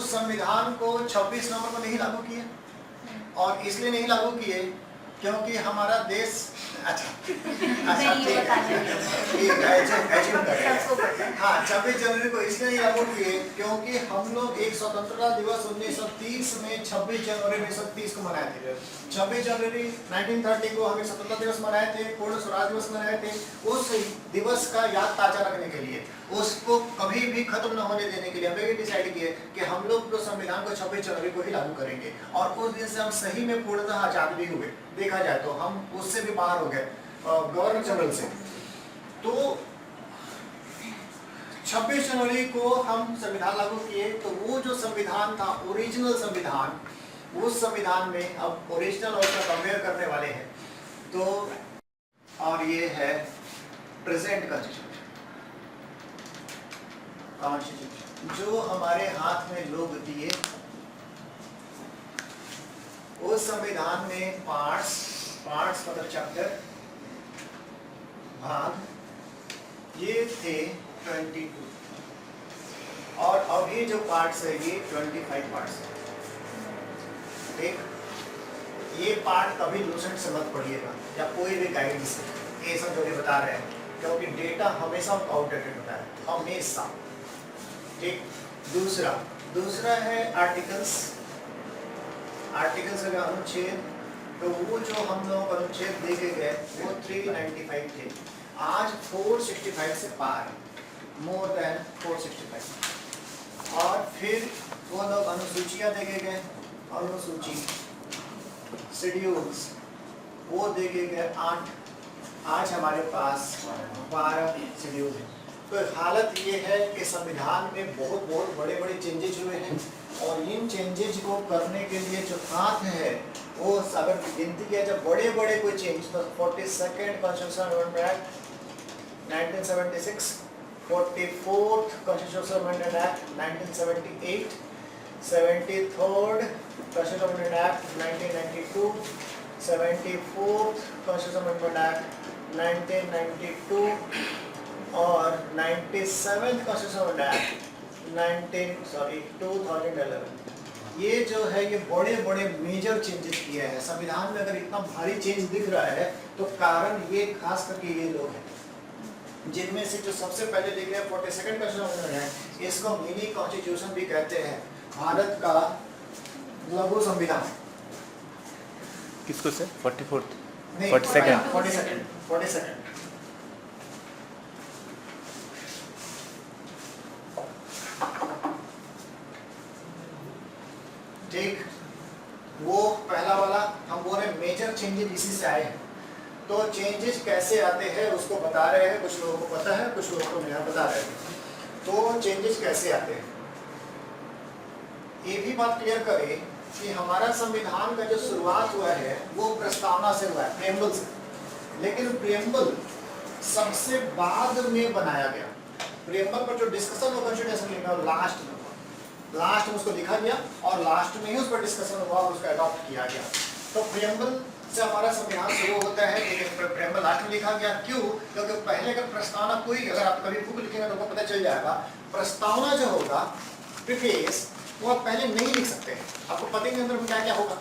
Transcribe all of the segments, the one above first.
उस संविधान को 26 नवंबर को नहीं लागू किए, और इसलिए नहीं लागू किए क्योंकि हमारा देश अच्छा ठीक है। हाँ, 26 जनवरी को इसलिए नहीं लागू किए क्योंकि हम लोग एक स्वतंत्रता दिवस 1930 में 26 जनवरी 1930 को मनाए थे। 26 जनवरी 1930 को हम एक स्वतंत्रता दिवस मनाए थे, पूर्ण स्वराज दिवस मनाए थे। उस दिवस का याद ताजा रखने के लिए, उसको कभी भी खत्म न होने देने के लिए हमने ये डिसाइड किए कि हम लोग तो संविधान को 26 जनवरी को ही लागू करेंगे। और उस दिन से हम सही में पूर्णतः आजाद भी हुए, देखा जाए तो हम उससे भी बाहर हो गए गवर्नर जनरल से। तो 26 जनवरी को हम संविधान लागू किए। तो वो जो संविधान था, ओरिजिनल संविधान, उस संविधान में अब ओरिजिनल और कंपेयर करने वाले हैं। तो और ये है प्रेजेंट कॉन्स्टिट्यूशन जो हमारे हाथ में लोग दिए। उस संविधान में पार्ट्स मतलब चैप्टर, भाग, ये थे 22, और अभी जो पार्ट्स है ये 25 पार्ट्स है। ठीक, ये पार्ट कभी लूसेंट से मत पढ़िएगा या कोई भी गाइड से, ये सब जो भी बता रहे हैं, क्योंकि डेटा हमेशा आउटडेटेड होता है, हमेशा। ठीक, दूसरा है आर्टिकल्स का अनुच्छेद। तो वो जो हम लोग अनुच्छेद देखे गए वो 395 थे, आज 465 से पार, मोर देन 465। और फिर वो लोग अनुसूचियां देखे गए, अनुसूची शेड्यूल्स वो देखे गए 8, आज हमारे पास 12 शेड्यूल है। तो हालत ये है कि संविधान में बहुत बड़े चेंजेज हुए हैं, और इन चेंजेज को करने के लिए जो हाथ है वो अगर गिनती किया जाए बड़े कोई चेंज, तो 42nd constitutional amendment act 1976, 44th constitutional amendment act 1978, 73rd constitutional amendment act 1992, 74th constitutional amendment act 1992, और 97th कॉन्स्टिट्यूशनल एक्ट 2011। ये जो है ये बड़े मेजर चेंजेस किए हैं संविधान में। अगर इतना भारी चेंज दिख रहा है तो कारण ये खास करके ये लोग हैं, जिनमें से जो सबसे पहले लिख रहे हैं 42nd कॉन्स्टिट्यूशन है, इसको मिनी कॉन्स्टिट्यूशन भी कहते हैं, भारत का लघु संविधान। किसको से 44th नहीं 42nd ठीक, वो पहला वाला हम बोल रहे मेजर चेंजेस इसी से आए हैं। तो चेंजेस कैसे आते हैं उसको बता रहे हैं, कुछ लोगों को पता है, कुछ लोगों को नहीं बता रहे हैं। तो चेंजेस कैसे आते हैं ये भी बात क्लियर करें कि हमारा संविधान का जो शुरुआत हुआ है वो प्रस्तावना से हुआ है, प्रेम्बल से। लेकिन प्रेम्बल सबसे बाद में बनाया गया। प्रेम्बल पर जो डिस्कशन हो कॉन्स्टिट्यूशन लिखा लास्ट में उसको लिखा गया, और लास्ट में ही उस पर डिस्कशन हुआ और उसको अडॉप्ट किया गया। तो प्रेम्बल से हमारा संविधान शुरू होता है, लेकिन प्रेम्बल लास्ट में लिखा गया। क्यों? क्योंकि पहले का प्रस्तावना, कोई अगर आप कभी बुक लिखेंगे तो आपको पता चल जाएगा, प्रस्तावना जो होगा प्रीफेस वो आप पहले नहीं लिख सकते। आपको पता ही अंदर में क्या क्या होगा,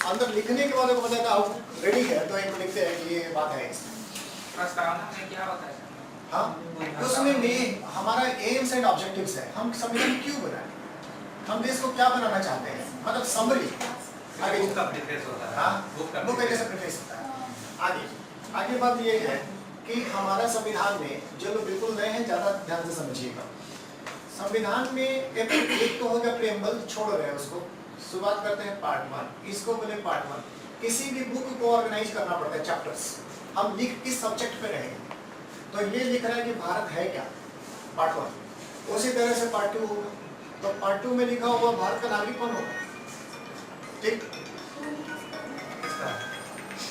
अंदर लिखने के बाद आपको पता है आप रेडी है तो एक लिखते हैं कि ये बात है। प्रस्तावना में क्या होता है? हाँ, उसमें भी हमारा एम्स एंड ऑब्जेक्टिव्स है, हम संविधान क्यों बनाए, हम देश को क्या बनाना चाहते हैं, मतलब समरी। आगे बुक का प्रीफेस होता है। हाँ, बुक का कैसे प्रीफेस होता है। आगे बात ये है कि हमारा संविधान में, जो लोग बिल्कुल नए हैं ज़्यादा ध्यान से समझिएगा, संविधान में एक तो हो गया प्रेम्बल, छोड़ रहे हैं उसको, शुरुआत करते हैं पार्ट 1। इसको बोले पार्ट 1। किसी भी बुक को ऑर्गेनाइज करना पड़ता है चैप्टर्स, हम लिख किस सब्जेक्ट पे रहेंगे। तो ये लिख रहा है कि भारत है क्या, पार्ट 1। उसी तरह से पार्ट 2 होगा, तो पार्ट 2 में लिखा हुआ भारत का नागरिक कौन होगा। ठीक,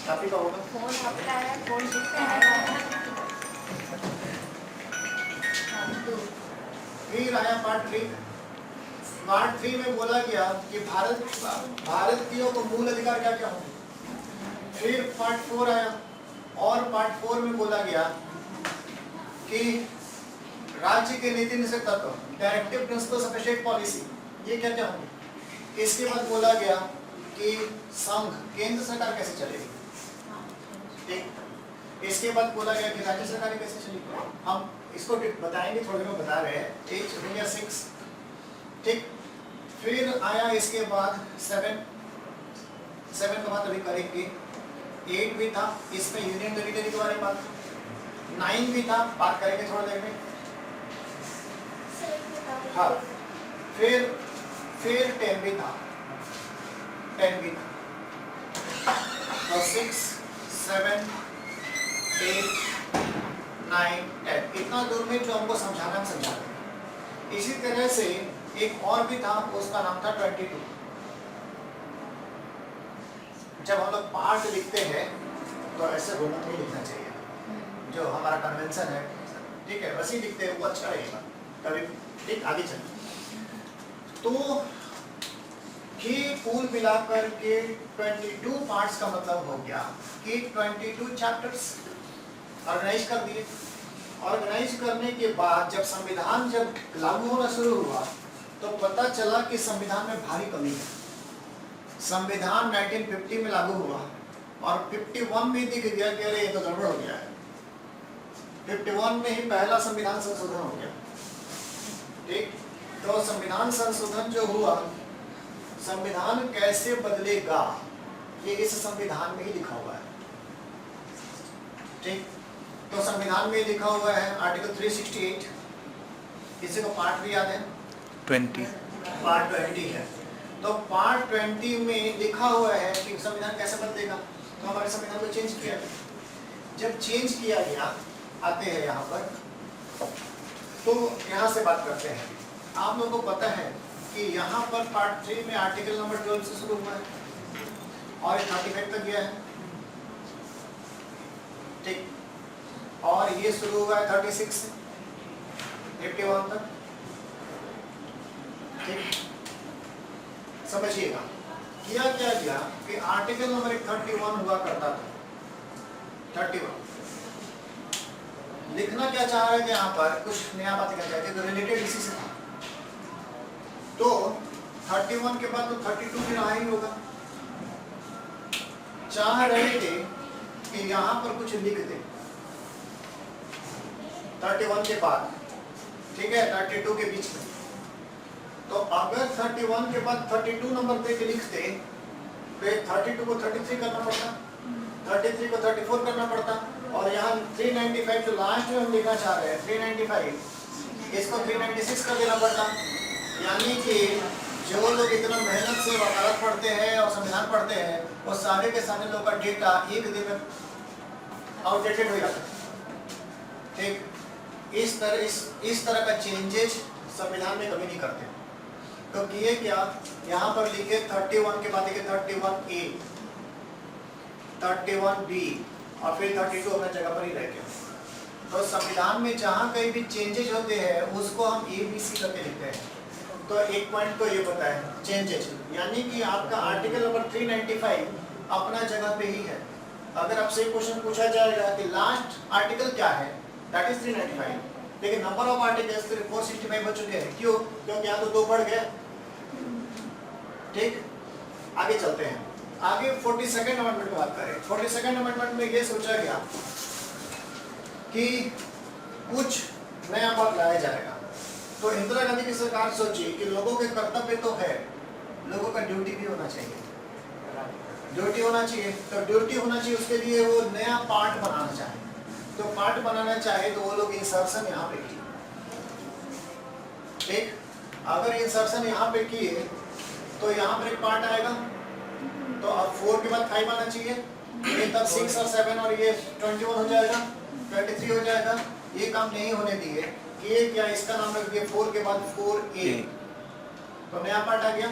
का होगा फिर आया पार्ट 3। पार्ट 3 में बोला गया कि भारतीयों को मूल अधिकार क्या क्या होंगे। फिर पार्ट 4 आया, और पार्ट 4 में बोला गया कि राज्य के नीति निषेध तत्व, directive principles of state policy, ये क्या क्या होंगे। इसके बाद बोला गया कि संघ केंद्र सरकार कैसे चलेगी, ठीक। इसके बाद बोला गया कि राज्य सरकार कैसे चलेगी, हम इसको बताएंगे, थोड़ी देर में बता रहे हैं। 8 हो गया 6, ठीक। फिर आया इसके बाद 7 का बात अभी करेंगे। 8 भी था, इसमें यूनियन टेरिटरी के बारे में बात। 9 भी था, बात करेंगे थोड़ी देर में। हाँ, फिर 10 भी था, 10 भी था। तो 6, 7, 8, 9, 10 इतना दूर में जो हमको समझाना समझा रहे। इसी तरह से एक और भी था, उसका नाम था 22। जब हम लोग पार्ट लिखते हैं तो ऐसे रोमन में लिखना चाहिए, जो हमारा कन्वेंशन है, ठीक है, वैसे ही लिखते हैं, वो अच्छा रहेगा कभी, ठीक। आगे चलिए। तो कि कुल मिलाकर के 22 पार्ट्स का मतलब हो गया कि 22 चैप्टर्स ऑर्गेनाइज कर दिए। ऑर्गेनाइज करने के बाद जब संविधान जब लागू होना शुरू हुआ तो पता चला कि संविधान में भारी कमी है। संविधान 1950 में लागू हुआ और 51 में दिख गया कि अरे ये तो गड़बड़ हो गया है। 51 में ही पहला संविधान संशोधन हो गया, ठीक। तो संविधान संशोधन जो हुआ, संविधान कैसे बदलेगा ये इस संविधान में ही लिखा हुआ है, ठीक। तो संविधान में लिखा हुआ है आर्टिकल 368, किसी को पार्ट भी याद है? 20 पार्ट 20 है। तो पार्ट 20 में लिखा हुआ है कि संविधान कैसे बदलेगा। तो हमारे संविधान को चेंज किया गया। जब चेंज किया गया, आते हैं यहाँ पर, तो यहाँ से बात करते हैं। आप लोगों को पता है कि यहाँ पर पार्ट 3 में आर्टिकल नंबर 12 से शुरू हुआ है और 35 तक गया है, ठीक। और ये शुरू हुआ है 36 से 51 तक, ठीक। समझिएगा किया क्या गया कि आर्टिकल नंबर 31 हुआ करता था, 31 लिखना क्या चाह रहे थे यहाँ पर, कुछ नया बात करना चाहते तो रिलेटेड इसी से था। तो 31 के बाद तो 32 भी रहा ही होगा। चाह रहे थे कि यहाँ पर कुछ लिख दे 31 के बाद, ठीक है, 32 के बीच में। तो अगर 31 के बाद 32 नंबर पे लिखते तो 32 को 33 करना पड़ता, 33 को 34 करना पड़ता, और यहाँ 395 जो लास्ट में हम लिखना चाह रहे हैं 395, इसको 396 कर देना पड़ता। यानी कि जो लोग इतना मेहनत से वकालत पढ़ते हैं और संविधान पढ़ते हैं, वो सारे के सारे लोग का डेटा एक दिन में आउटडेटेड हो जाता है, ठीक। इस तरह का चेंजेस संविधान में कभी नहीं करते। तो किए क्या, यहाँ पर लिखे 31 के बाद लिखे 31A, 31B और फिर 32 अपने जगह पर ही रह गया। तो संविधान में जहाँ कहीं भी चेंजेस होते हैं उसको हम ABC करके लिखते हैं। तो एक पॉइंट तो ये पता है चेंजेस, यानी कि आपका आर्टिकल नंबर 395 अपना जगह पे ही है। अगर आपसे क्वेश्चन पूछा जाएगा कि लास्ट आर्टिकल क्या है, दैट इज 395, लेकिन नंबर ऑफ आर्टिकल्स 465 हो चुके हैं। क्यों? क्योंकि यहाँ तो 2 बढ़ गया, ठीक। आगे चलते हैं, आगे 42nd अमेंडमेंट की बात करें। 42nd अमेंडमेंट में ये सोचा गया कि कुछ नया बात लाया जाएगा। तो इंदिरा गांधी की सरकार सोची कि लोगों के कर्तव्य तो है, लोगों का ड्यूटी भी होना चाहिए, ड्यूटी होना चाहिए। तो ड्यूटी होना चाहिए, उसके लिए वो नया पार्ट बनाना चाहे। तो पार्ट बनाना चाहे तो वो लोग इंसर्शन यहाँ पे किए, ठीक। अगर इंसर्शन यहाँ पे किए तो यहाँ पर एक पार्ट आएगा, तो अब 4 के बाद 5 आना चाहिए, ये तब 6 और 7 और ये 21 हो जाएगा, 23 हो जाएगा। ये काम नहीं होने दिए, ये क्या, इसका नाम रख दिया 4 के बाद 4A, तो नया पार्ट आ गया।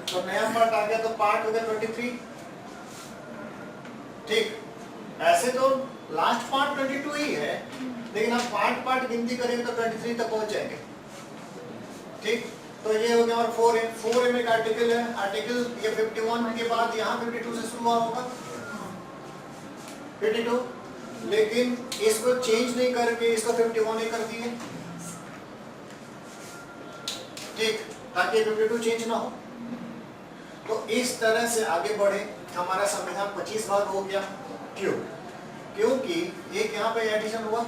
तो नया पार्ट आ गया तो पार्ट हो गया 23, ठीक। ऐसे तो लास्ट पार्ट 22 ही है, लेकिन हम पार्ट गिनती करेंगे तो 23 तक पहुंच जाएंगे, ठीक। तो ये हो गया। और 4A में आर्टिकल है, आर्टिकल ये 51 के बाद यहाँ 52 से शुरू हुआ होगा, 52, लेकिन इसको चेंज नहीं करके इसको 51 ही कर दिए, ठीक। ताकि 52 चेंज ना हो। तो इस तरह से आगे बढ़े, हमारा संविधान 25 भाग हो गया। क्यों? क्योंकि एक यहाँ पे एडिशन हुआ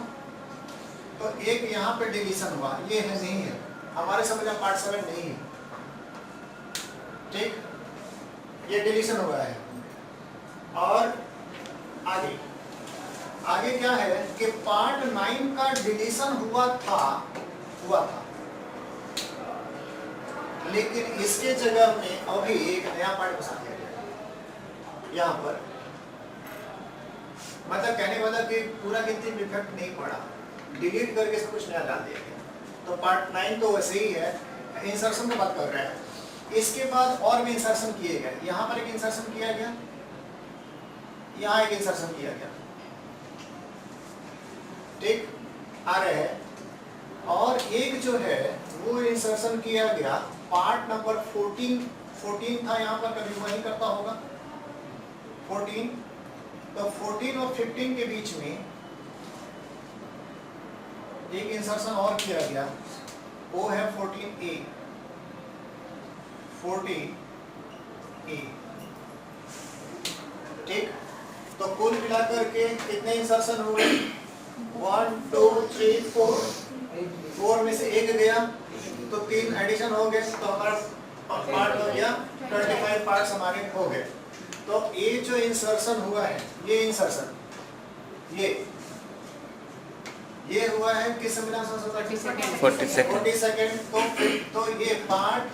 तो एक यहाँ पे डिलीशन हुआ, ये है नहीं है, हमारे संविधान पार्ट 7 नहीं है, ठीक, ये डिलीशन हुआ है। और आगे आगे क्या है कि पार्ट 9 का डिलीशन हुआ था, लेकिन इसके जगह में अभी एक नया पार्ट बसा दिया गया यहाँ पर। मतलब कहने का मतलब कि पूरा गिनती में इफेक्ट नहीं पड़ा, डिलीट करके सब कुछ नया डाल दिया गया। तो पार्ट 9 तो वैसे ही है, इंसर्शन की बात कर रहे हैं। इसके बाद और भी इंसर्शन किए गए, यहाँ पर एक इंसर्शन किया गया, यहाँ एक इंसर्शन किया गया, ठीक, आ रहे हैं। और एक जो है वो इंसर्शन किया गया पार्ट नंबर 14 था यहाँ पर, कभी वही करता होगा 14। तो 14 और 15 के बीच में एक इंसर्शन और किया गया, वो है 14A। ठीक, तो कुल मिलाकर के कितने इंसर्शन हुए? 1 2 3 4 में से एक गया तो 3 एडिशन हो गए, तो हमारा पार्ट हो गया 25 पार्ट्स हमारे हो गए। तो ये जो इंसर्शन हुआ है, ये इंसर्शन ये हुआ है किस संविधान संशोधन? 42nd। तो ये पार्ट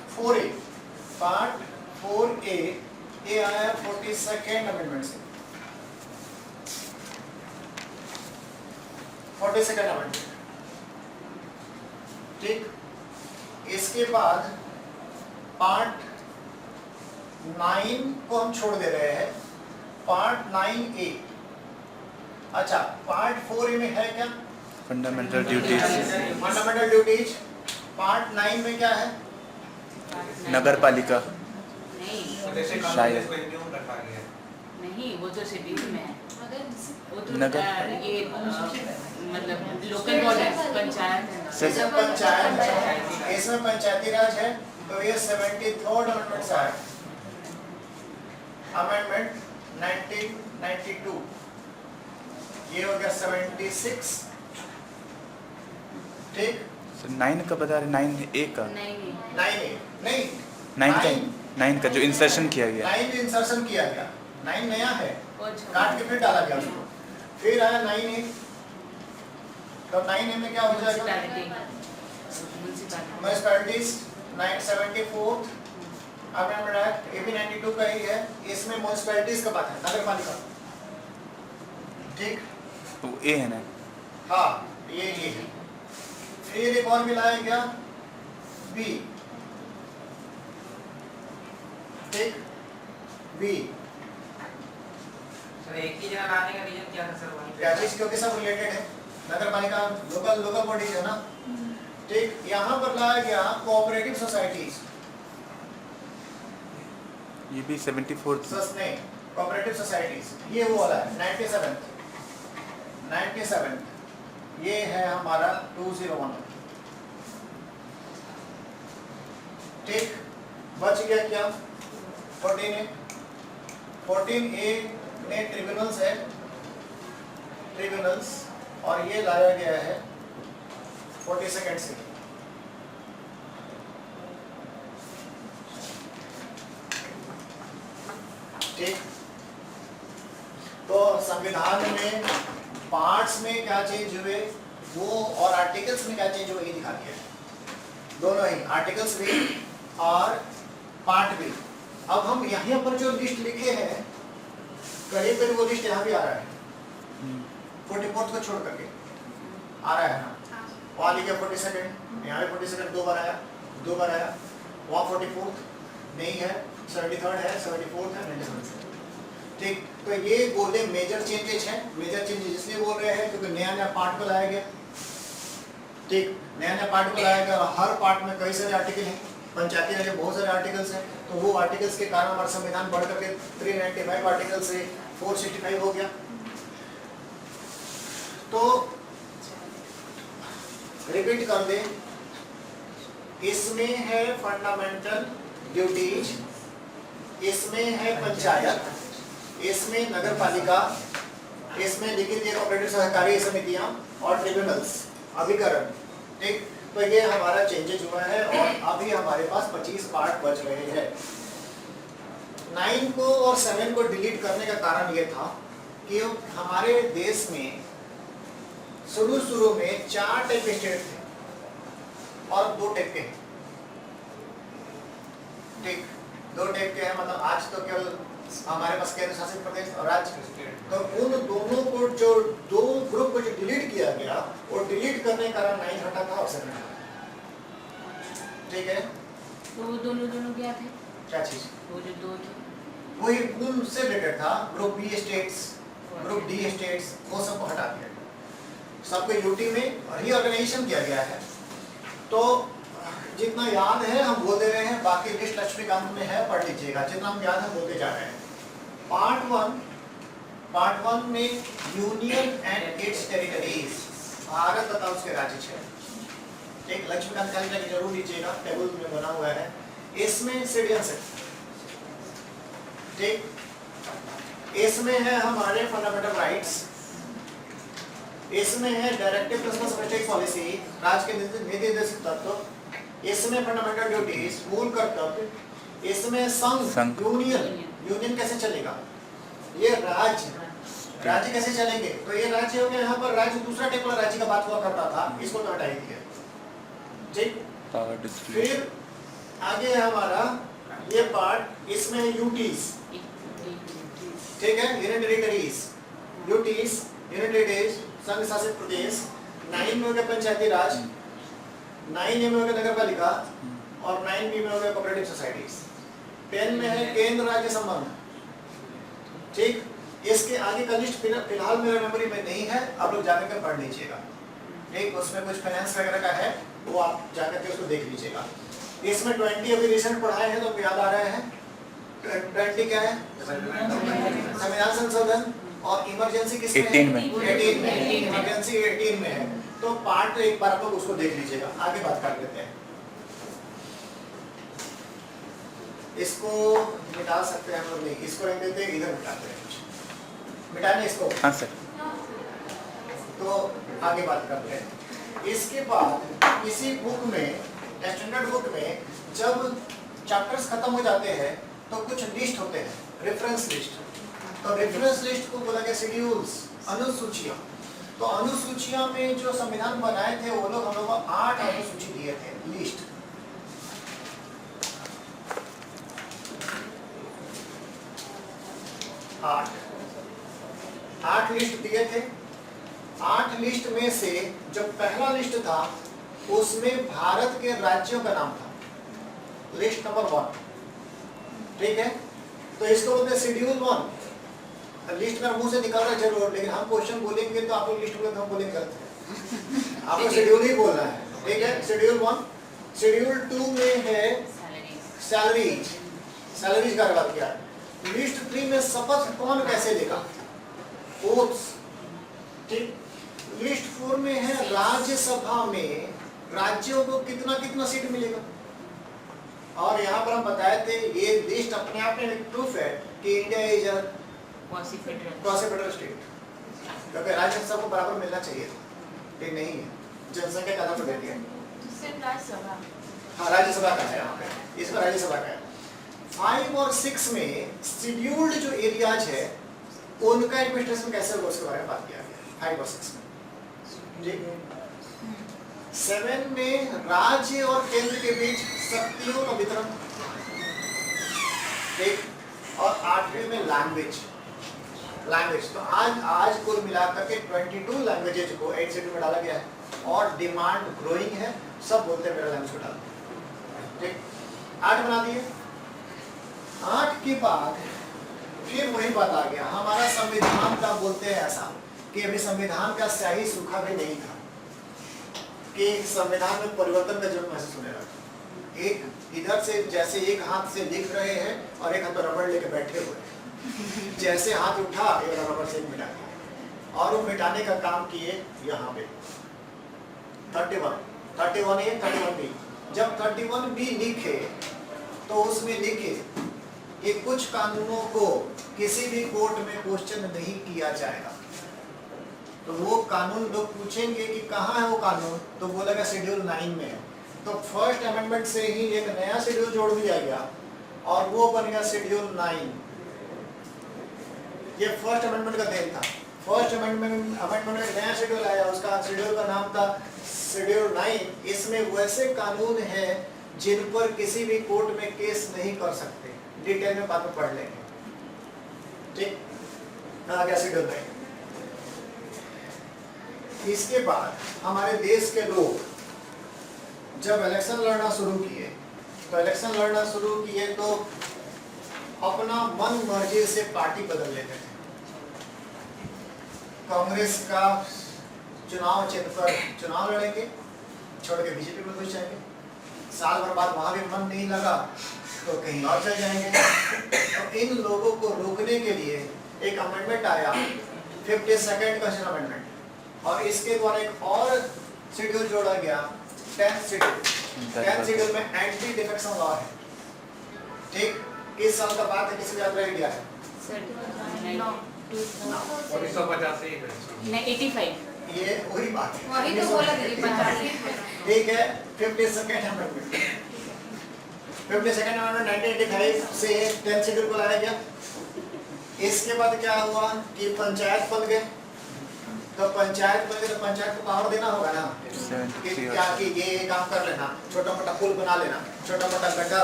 4A ये आया 42nd अमेंडमेंट से, 42nd अमेंडमेंट, ठीक। इसके बाद पार्ट 9 को हम छोड़ दे रहे हैं, पार्ट 9A। अच्छा, पार्ट 4A में है क्या? Fundamental duties. Fundamental duties. Part 9 में क्या है? नगर पालिका शायद नहीं, वो तो शेड्यूल में है, वो तो नगर ये मतलब लोकल बॉडी पंचायत है। इसमें पंचायत है, इसमें पंचायती राज है, तो ये 73rd अमेंडमेंट से है, अमेंडमेंट 1992, ये हो गया 76, ठीक। 9 का बता रहे, 9A का, नहीं 9 का जो इंसर्शन किया गया, 9 इंसर्शन किया गया, 9 नया है, वो काट के फिर डाला गया उसको, फिर आया 9A। तो 9A में क्या हो जाएगा? म्युनिसिपैलिटीज 74th अमेंडमेंट एक्ट, ये भी 92 का ही है, इसमें म्युनिसिपैलिटीज का बात है, नगर पालिका, ठीक। तो ए है ना? हाँ, ये है। फिर एक और मिलाया गया B, ठीक, B। सर एक ही जगह लाने का रीजन क्या है सर? वहीं पे क्या चीज? क्योंकि सब रिलेटेड है, नगर पालिका लोकल बॉडीज है ना, ठीक। यहाँ पर लाया गया कोऑपरेटिव सोसाइटीज, ये भी 74th। नहीं, कोऑपरेटिव सोसाइटीज, ये वो वाला है 97, ये है हमारा 201, ठीक। बच गया क्या? 14A में ट्रिब्यूनल्स है, ट्रिब्यूनल्स, और ये लाया गया है 42nd से, ठीक। तो संविधान में पार्ट्स में क्या चेंज हुए वो, और आर्टिकल्स में क्या चेंज हुए, ये दिखा दिया है, दोनों ही, आर्टिकल्स भी और पार्ट भी। अब हम यहाँ पर जो लिस्ट लिखे हैं, करीब करीब वो लिस्ट यहाँ भी आ रहा है, 44th को छोड़ करके आ रहा है ना, वहाँ लिखे 42nd, यहाँ भी 42nd 2 बार आया, वहाँ 44th नहीं है, 73rd है, 74th है, 97th, ठीक। तो ये बोले मेजर चेंजेस हैं, मेजर चेंजेस इसलिए बोल रहे हैं क्योंकि नया पार्ट को लाया गया, ठीक, नया पार्ट को लाया गया, हर पार्ट में कई सारे आर्टिकल हैं, पंचायती राज में बहुत सारे आर्टिकल्स हैं, तो वो आर्टिकल्स के कारण हमारा संविधान बढ़ करके 395 आर्टिकल से 465 हो गया। तो रिपीट कर दे, इसमें है फंडामेंटल ड्यूटीज, इसमें है पंचायत, इसमें नगर पालिका, इसमें लिखित या कोऑपरेटिव सहकारी समितियां और ट्रिब्यूनल्स, अभिकरण। ठीक, तो ये हमारा चेंजेज हुआ है और अभी हमारे पास 25 पार्ट बच रहे हैं। 9 को और 7 को डिलीट करने का कारण ये था कि हमारे देश में शुरू में 4 टाइप के स्टेट थे और 2 टाइप के हैं। ठीक, 2 टाइप के हैं, मतलब आज तो केवल हमारे पास केंद्र शासित प्रदेश और राज्य। तो उन दोनों को जो 2 ग्रुप को जो डिलीट किया गया, वो डिलीट करने के कारण 9 हटा था और 7 हटा। ठीक है, तो वो दोनों क्या थे? क्या चीज? वो जो 2 थे वही उनसे रिलेटेड था। Group B states, group D states, वो सबको हटा दिया गया, सबको यूटी में रीऑर्गेनाइजेशन किया गया है। तो जितना याद है हम बोल दे रहे हैं, बाकी लिस्ट लक्ष्मीकांत में है, पढ़ लीजिएगा। जितना हम याद है बोलते जा रहे हैं। पार्ट 1 में union and it's territories, Bharat तथा उसके राज्य क्षेत्र। एक लक्ष्मीकांत कैलेंडर की जरूर लीजिएगा, टेबल में बना हुआ है। इसमें सिटीजनशिप, ठीक, इसमें है हमारे फंडामेंटल राइट्स, इसमें है directive principles of state policy, राज्य के नीति निर्देशक तत्व, इसमें फंडामेंटल ड्यूटीज, मूल कर्तव्य, इसमें संघ, यूनियन कैसे चलेगा, ये राज्य कैसे चलेंगे। तो ये राज्य हो गया, यहाँ पर राज्य दूसरा टाइप वाला राज्य का बात हुआ करता था, इसको तो हटा ही दिया। ठीक, फिर आगे है हमारा ये पार्ट, इसमें यूटीज, ठीक है, union territories, UTs, union territories, संघ शासित प्रदेश। 9 में हो गया पंचायती राज, 9A में हो गया नगर पालिका और 9B में हो गया कोऑपरेटिव सोसाइटीज। 10 में है केंद्र राज्य संबंध। ठीक, इसके आगे का लिस्ट फिलहाल मेरे मेमोरी में नहीं है, आप लोग जाकर के पढ़ लीजिएगा। ठीक, उसमें कुछ फाइनेंस वगैरह का है, वो आप जाकर के उसको देख लीजिएगा। इसमें 20 अभी रिसेंट पढ़ाए हैं तो याद आ रहे हैं। 20 क्या है? संविधान संशोधन। और इमरजेंसी किसमें? 18 में। 18 में, इमरजेंसी 18 में है। तो पार्ट एक बार आप लोग उसको देख लीजिएगा, आगे बात कर लेते हैं। इसको मिटा सकते हैं हम लोग, नहीं इसको रख देते हैं, इधर मिटाते हैं, मिटाने इसको। हाँ सर। तो आगे बात करते हैं। इसके बाद इसी बुक में, स्टैंडर्ड बुक में, जब चैप्टर्स खत्म हो जाते हैं तो कुछ लिस्ट होते हैं, रेफरेंस लिस्ट। तो रेफरेंस लिस्ट को बोला गया शेड्यूल्स, अनुसूचियां। तो अनुसूचियां में जो संविधान बनाए थे वो लोग हम लोग को 8 अनुसूची दिए थे, लिस्ट। आठ लिस्ट दिए थे। 8 लिस्ट में से जो पहला लिस्ट था उसमें भारत के राज्यों का नाम था, लिस्ट नंबर 1। ठीक है, तो इसको बोलते हैं शेड्यूल 1। लिस्ट में मुंह से निकाल रहा जरूर, लेकिन हम क्वेश्चन बोलेंगे तो आप लोग लिस्ट बोले तो हम बोलेंगे गलत। आपको शेड्यूल ही बोलना है। ठीक है, शेड्यूल 1। शेड्यूल 2 में है सैलरीज, सैलरीज का बात किया। लिस्ट 3 में शपथ कौन कैसे लेगा, ओथ्स। ठीक, लिस्ट 4 में है राज्यसभा में राज्यों को कितना कितना सीट मिलेगा। और यहाँ पर हम बताए थे ये लिस्ट अपने आप में एक प्रूफ है कि India is a quasi federal state, क्योंकि राज्य सबको बराबर मिलना चाहिए था, ये नहीं है, जनसंख्या का आधार पर दे दिया। हाँ, राज्यसभा का है यहाँ पे, इसमें राज्यसभा का है। 5 और 6 में शेड्यूल्ड जो एरियाज है उनका एडमिनिस्ट्रेशन कैसे होगा उसके बारे में बात किया गया 5 और 6 में। जी, 7 में राज्य और केंद्र के बीच शक्तियों का वितरण। ठीक, और 8वें में लैंग्वेज। तो आज कुल मिलाकर के 22 लैंग्वेजेज को 8 शेड्यूल में डाला गया है और डिमांड ग्रोइंग है, सब बोलते हैं मेरा लैंग्वेज को डाल। ठीक, 8 बना दिए। 8 के बाद फिर वही बात आ गया, हमारा संविधान का बोलते हैं ऐसा कि अभी संविधान का स्याही सूखा भी नहीं था कि संविधान में परिवर्तन का जरूरत महसूस होने लगा। एक इधर से जैसे एक हाथ से लिख रहे हैं और एक हाथ पर रबड़ लेके बैठे हुए हैं, जैसे हाथ उठा एक रबड़ से मिटा दिया और वो मिटाने का काम किए यहाँ पे 31A 31B जब 31 भी लिखे तो उसमें लिखे कि कुछ कानूनों को किसी भी कोर्ट में क्वेश्चन नहीं किया जाएगा। तो वो कानून लोग पूछेंगे कि कहाँ है वो कानून, तो बोलेगा शेड्यूल 9 में है। तो फर्स्ट अमेंडमेंट से ही एक नया शेड्यूल जोड़ दिया गया और वो बन गया शेड्यूल 9। ये फर्स्ट अमेंडमेंट का देन था। फर्स्ट अमेंडमेंट में नया शेड्यूल आया, उसका शेड्यूल का नाम था शेड्यूल 9। इसमें वैसे कानून हैं जिन पर किसी भी कोर्ट में केस नहीं कर सकते। डिटेल में बाद में पढ़ लेंगे, ठीक। आ गया शेड्यूल 9। इसके बाद हमारे देश के लोग जब इलेक्शन लड़ना शुरू किए तो अपना मन मर्जी से पार्टी बदल लेते थे। कांग्रेस का चुनाव चिन्ह पर चुनाव लड़ेंगे, छोड़ के बीजेपी में घुस जाएंगे। साल भर बाद वहां भी मन नहीं लगा तो कहीं और चल जाएंगे। तो इन लोगों को रोकने के लिए एक अमेंडमेंट आया, 52nd कंस्टिट्यूशन अमेंडमेंट, और इसके द्वारा एक और शेड्यूल जोड़ा गया, 10th शेड्यूल में एंटी डिफेक्शन लॉ है, ठीक। किस साल का बात है, किसी याद रह गया है? 85। ये वही बात है, वही तो बोला दीदी 85। ठीक है। 52nd अमेंडमेंट 1985 से 10th शेड्यूल को लाया गया। इसके बाद क्या हुआ कि पंचायत बन गए। तो पंचायत को पावर देना होगा ना कि क्या कि ये काम कर लेना, छोटा मोटा पुल बना लेना, छोटा मोटा गड्ढा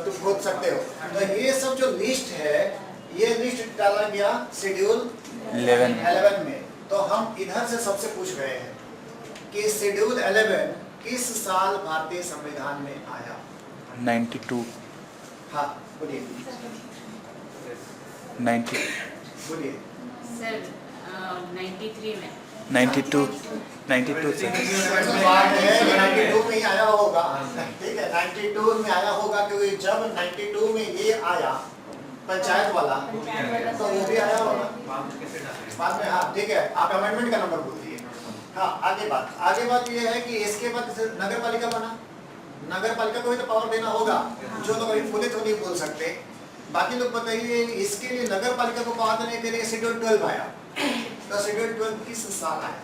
तुम खोद सकते हो। तो ये सब जो लिस्ट है, ये लिस्ट डाला गया शेड्यूल 11 में। तो हम इधर से सबसे पूछ रहे हैं कि शेड्यूल 11 किस साल भारतीय संविधान में आया? 92। हाँ बोलिए। 90। बोलिए। सर 93 में। 92 से। बात है 92 में ही आया होगा, ठीक है। 92 में आया होगा क्योंकि जब 92 में ये आया पंचायत वाला तो वो भी आया होगा बाद में। हाँ ठीक है, आप अमेंडमेंट का नंबर बोल दिए। हाँ आगे बात ये है कि इसके बाद नगर पालिका बना। नगर पालिका को भी तो पावर देना होगा। जो लोग अभी बोले तो नहीं बोल सकते, बाकी लोग बताइए। इसके लिए नगर पालिका को पावर देने के लिए शेड्यूल 12 आया। तो शेड्यूल 12 किस साल आया?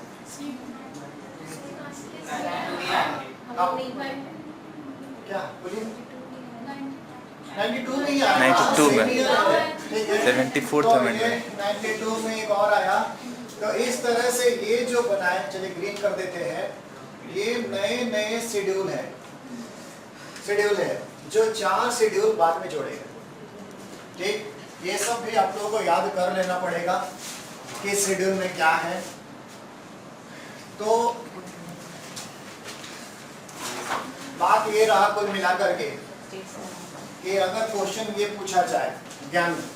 क्या बोलिए? 92 में ही आया। 92 में। 74th अमेंडमेंट 92 में एक और आया। तो इस तरह से ये जो बनाए, चलिए ग्रीन कर देते हैं, ये नए शेड्यूल है जो 4 शेड्यूल बाद में जोड़ेगा, ठीक। ये सब भी आप लोगों को याद कर लेना पड़ेगा कि शेड्यूल में क्या है। तो बात ये रहा कुल मिलाकर के कि अगर क्वेश्चन ये पूछा जाए ज्ञान में,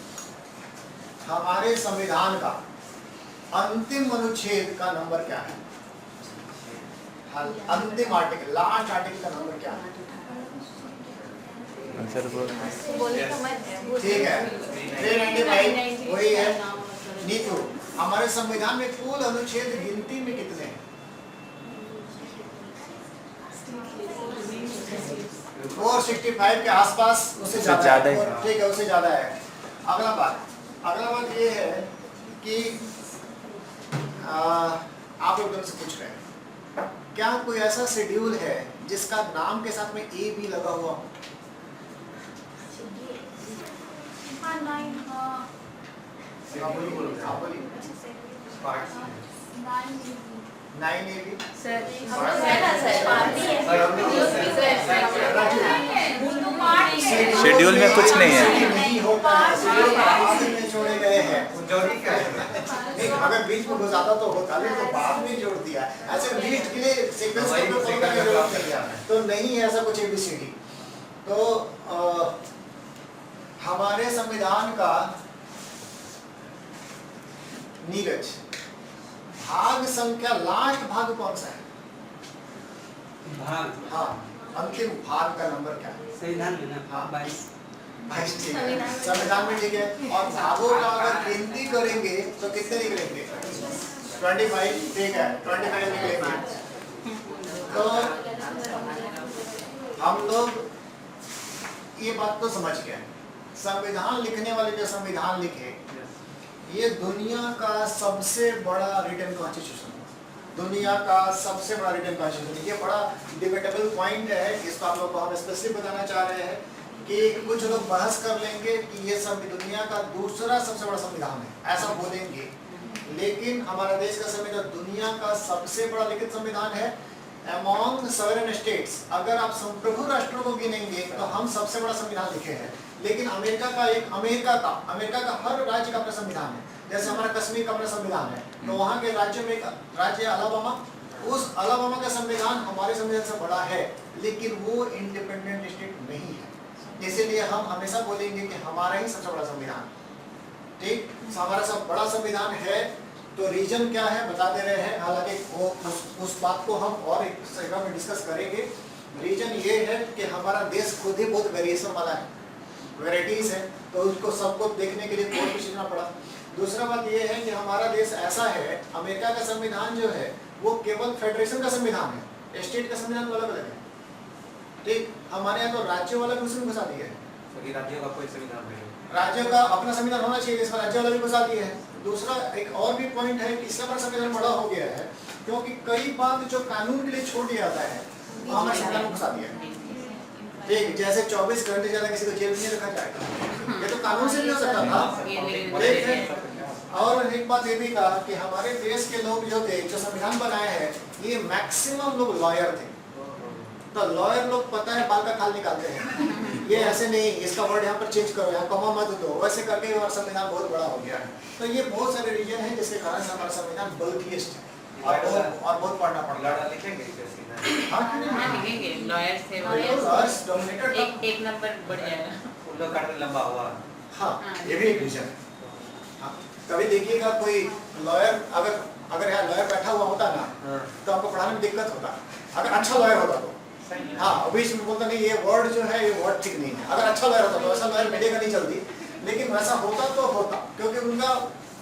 हमारे संविधान का अंतिम अनुच्छेद का नंबर क्या है? अंतिम आर्टिकल, लास्ट आर्टिकल का नंबर क्या है? ठीक है, 395 वही है। नीतू, हमारे संविधान में कुल अनुच्छेद गिनती में कितने हैं? 465 के आसपास, उससे ज्यादा है। ठीक है, उससे ज्यादा है। अगला बात ये है कि आप लोग से पूछ रहे हैं, क्या कोई ऐसा शेड्यूल है जिसका नाम के साथ में ए बी लगा हुआ हो? शेड्यूल में कुछ नहीं है। जोड़े गए हैं। अगर बीच में घुसाता तो होता, लेकिन तो बाद में जोड़ दिया। ऐसे लिस्ट के लिए सीक्वेंस तो नहीं है ऐसा कुछ एबीसीडी। तो हमारे संविधान का नीरज भाग संख्या, लास्ट भाग कौन सा है? हाँ, अंतिम भाग का नंबर क्या है? संविधान में ना? हाँ 22। ठीक है, संविधान में ठीक है। और भागों का अगर गिनती करेंगे तो कितने निकलेंगे? 25। ठीक है, 25 निकलेंगे। तो हम लोग ये बात तो समझ गए, संविधान लिखने वाले जो संविधान लिखे, ये दुनिया का सबसे बड़ा रिटन कॉन्स्टिट्यूशन, दुनिया का सबसे बड़ा रिटन कॉन्स्टिट्यूशन। ये बड़ा डिबेटेबल पॉइंट है, इसको आप लोग को हम स्पेशली बताना चाह रहे हैं कि कुछ लोग बहस कर लेंगे कि ये सब दुनिया का दूसरा सबसे बड़ा संविधान है, ऐसा बोलेंगे, लेकिन हमारा देश का संविधान दुनिया का सबसे बड़ा लिखित संविधान है अमॉन्ग सॉवरेन स्टेट्स। अगर आप संप्रभु राष्ट्रों को गिनेंगे तो हम सबसे बड़ा संविधान लिखे हैं, लेकिन अमेरिका का हर राज्य का अपना संविधान है। जैसे हमारा कश्मीर का अपना संविधान है, तो वहाँ के राज्य में एक राज्य अलाबामा, उस अलाबामा का संविधान हमारे संविधान से बड़ा है, लेकिन वो इंडिपेंडेंट स्टेट नहीं है। इसीलिए हम हमेशा बोलेंगे कि हमारा ही सबसे बड़ा संविधान, ठीक, हमारा सब बड़ा संविधान है। तो रीजन क्या है बता दे रहे हैं, हालांकि वो उस बात को हम और एक जगह में डिस्कस करेंगे। रीजन ये है कि हमारा देश खुद ही बहुत वेरिएशन वाला है, वेराइटीज है, तो उसको सबको देखने के लिए बहुत कुछ सीखना पड़ा। दूसरा बात ये है कि हमारा देश ऐसा है, अमेरिका का संविधान जो है वो केवल फेडरेशन का संविधान है, स्टेट का संविधान अलग अलग है, ठीक। हमारे यहाँ तो राज्य वाला भी उसमें घुसा दिया है, सभी राज्यों का कोई संविधान नहीं, राज्यों का अपना संविधान होना चाहिए, इसमें राज्य वाला भी घुसा दिया है। दूसरा एक और भी पॉइंट है कि इसका हमारा संविधान बड़ा हो गया है, क्योंकि कई बात जो कानून के लिए छोड़ दिया जाता है वो हमारे संविधान में घुसा दिया है, ठीक। जैसे 24 घंटे ज्यादा किसी को जेल में नहीं रखा जाएगा, ये तो कानून से नहीं हो सकता था, ठीक है। और एक बात ये भी कहा कि हमारे देश के लोग जो थे, जो संविधान बनाए हैं, ये मैक्सिमम लोग लॉयर थे। तो लॉयर लोग पता है बाल का खाल निकालते हैं, ये ऐसे नहीं इसका वर्ड यहाँ पर चेंज करो, यहाँ कमा मत दो, वैसे करके हमारा संविधान बहुत बड़ा हो गया है। तो ये बहुत सारे रीजन है जिसके कारण से हमारा संविधान बल्किएस्ट है और बहुत पढ़ना पड़ता है। लिखेंगे हाँ, लिखेंगे, लॉयर से लॉयर्स डोमिनेटेड एक नंबर बढ़ जाएगा। उन लोग का लंबा हुआ। हाँ, ये भी एक रीजन है। हाँ, कभी देखिएगा कोई लॉयर अगर यहाँ लॉयर बैठा हुआ होता ना तो आपको पढ़ाने में दिक्कत होता, अगर अच्छा लॉयर होता तो। हाँ, बीच में बोलता नहीं ये वर्ड जो है ये वर्ड ठीक नहीं है, अगर अच्छा लॉयर होता तो ऐसा लॉयर मिलेगा नहीं जल्दी, लेकिन वैसा होता तो होता, क्योंकि उनका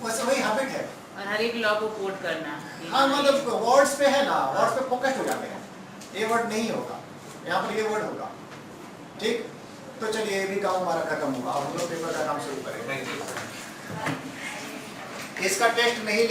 वैसे वही हैबिट है। और हर एक लॉ को कोट करना। हाँ, मतलब वर्ड्स पे है ना, वर्ड्स पे फोकस्ड हो जाते हैं, ये वर्ड नहीं होगा, यहाँ पर ये वर्ड होगा, ठीक। तो चलिए ये भी काम हमारा खत्म होगा, अब हम लोग पेपर का काम शुरू करेंगे। इसका टेस्ट नहीं